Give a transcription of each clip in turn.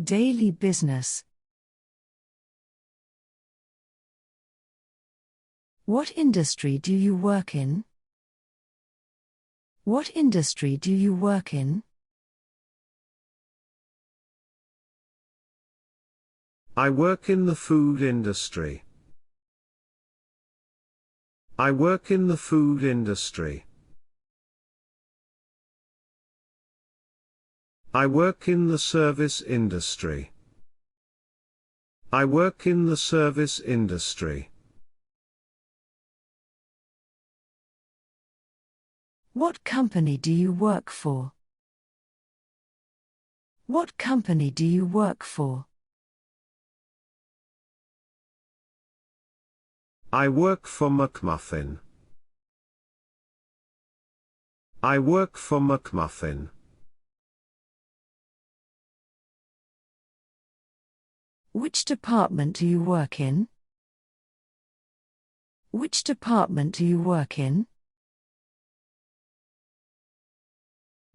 Daily business. What industry do you work in? What industry do you work in? I work in the food industry. I work in the food industry. I work in the service industry. I work in the service industry. What company do you work for? What company do you work for? I work for McMuffin. I work for McMuffin. Which department do you work in? Which department do you work in?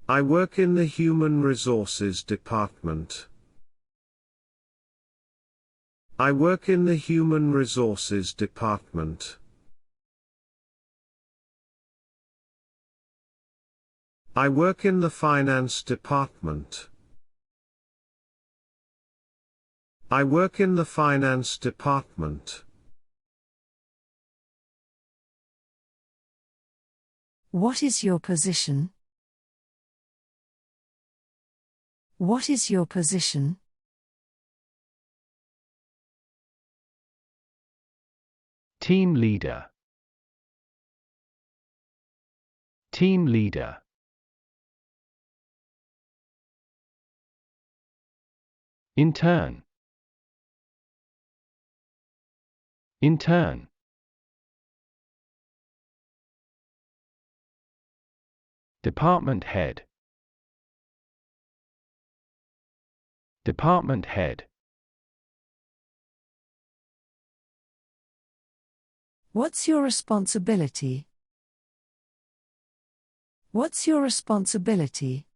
I work in the Human Resources Department. I work in the Human Resources Department. I work in the Finance Department. I work in the Finance Department. What is your position? What is your position? Team leader. Team leader. Intern. Intern. Department head. Department head. What's your responsibility? What's your responsibility?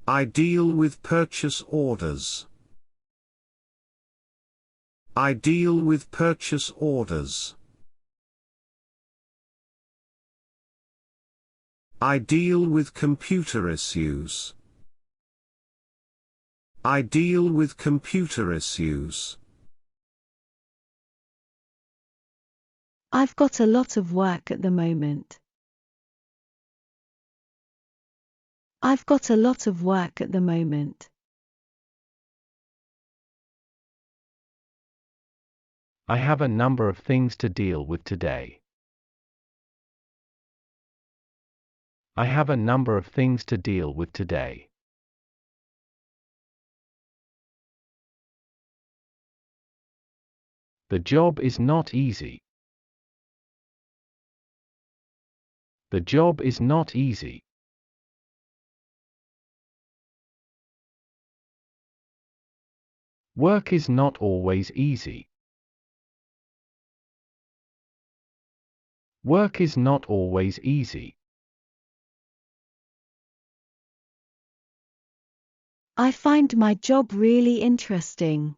I deal with purchase orders. I deal with purchase orders. I deal with computer issues. I deal with computer issues. I've got a lot of work at the moment. I've got a lot of work at the moment. I have a number of things to deal with today. I have a number of things to deal with today. The job is not easy. The job is not easy. Work is not always easy. Work is not always easy. I find my job really interesting.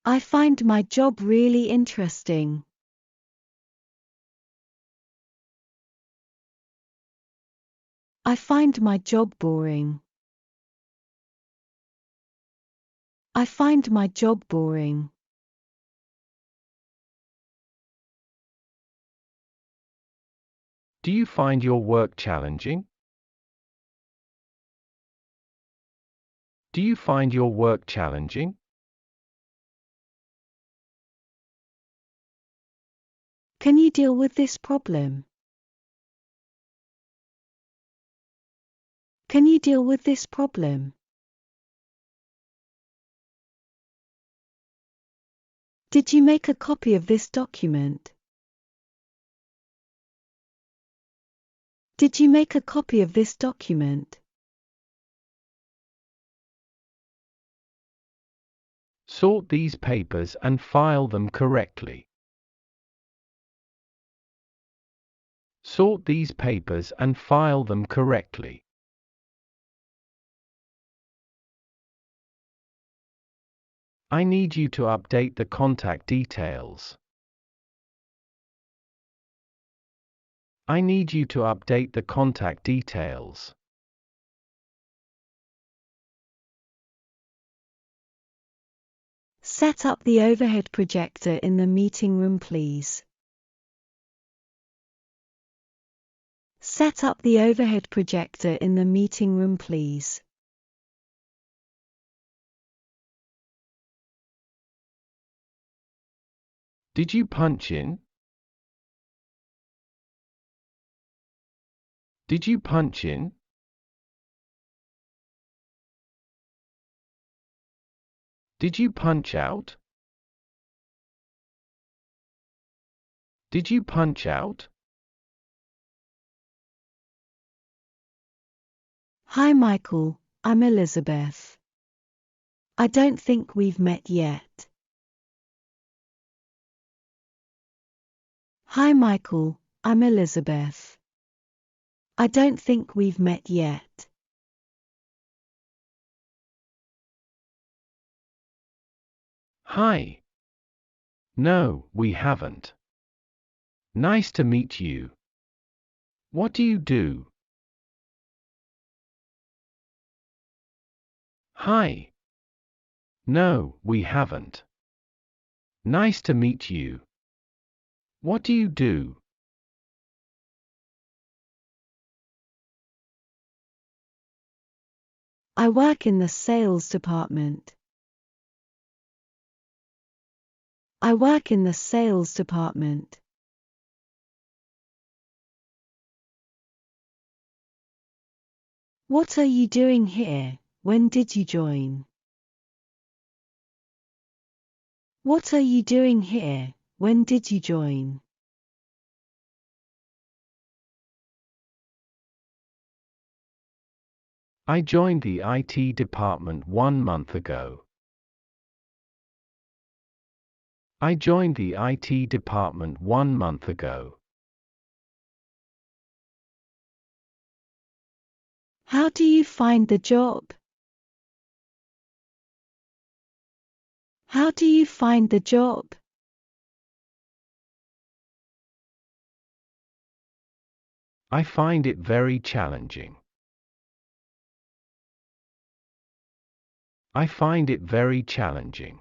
I find my job really interesting. I find my job boring. I find my job boring. Do you find your work challenging? Do you find your work challenging? Can you deal with this problem? Can you deal with this problem? Did you make a copy of this document? Did you make a copy of this document? Sort these papers and file them correctly. Sort these papers and file them correctly. I need you to update the contact details. I need you to update the contact details. Set up the overhead projector in the meeting room, please. Set up the overhead projector in the meeting room, please. Did you punch in? Did you punch in? Did you punch out? Did you punch out? Hi Michael, I'm Elizabeth. I don't think we've met yet. Hi Michael, I'm Elizabeth. I don't think we've met yet. Hi. No, we haven't. Nice to meet you. What do you do? Hi. No, we haven't. Nice to meet you. What do you do? I work in the sales department. I work in the sales department. What are you doing here? When did you join? What are you doing here? When did you join? I joined the IT department 1 month ago. I joined the IT department 1 month ago. How do you find the job? How do you find the job? I find it very challenging. I find it very challenging.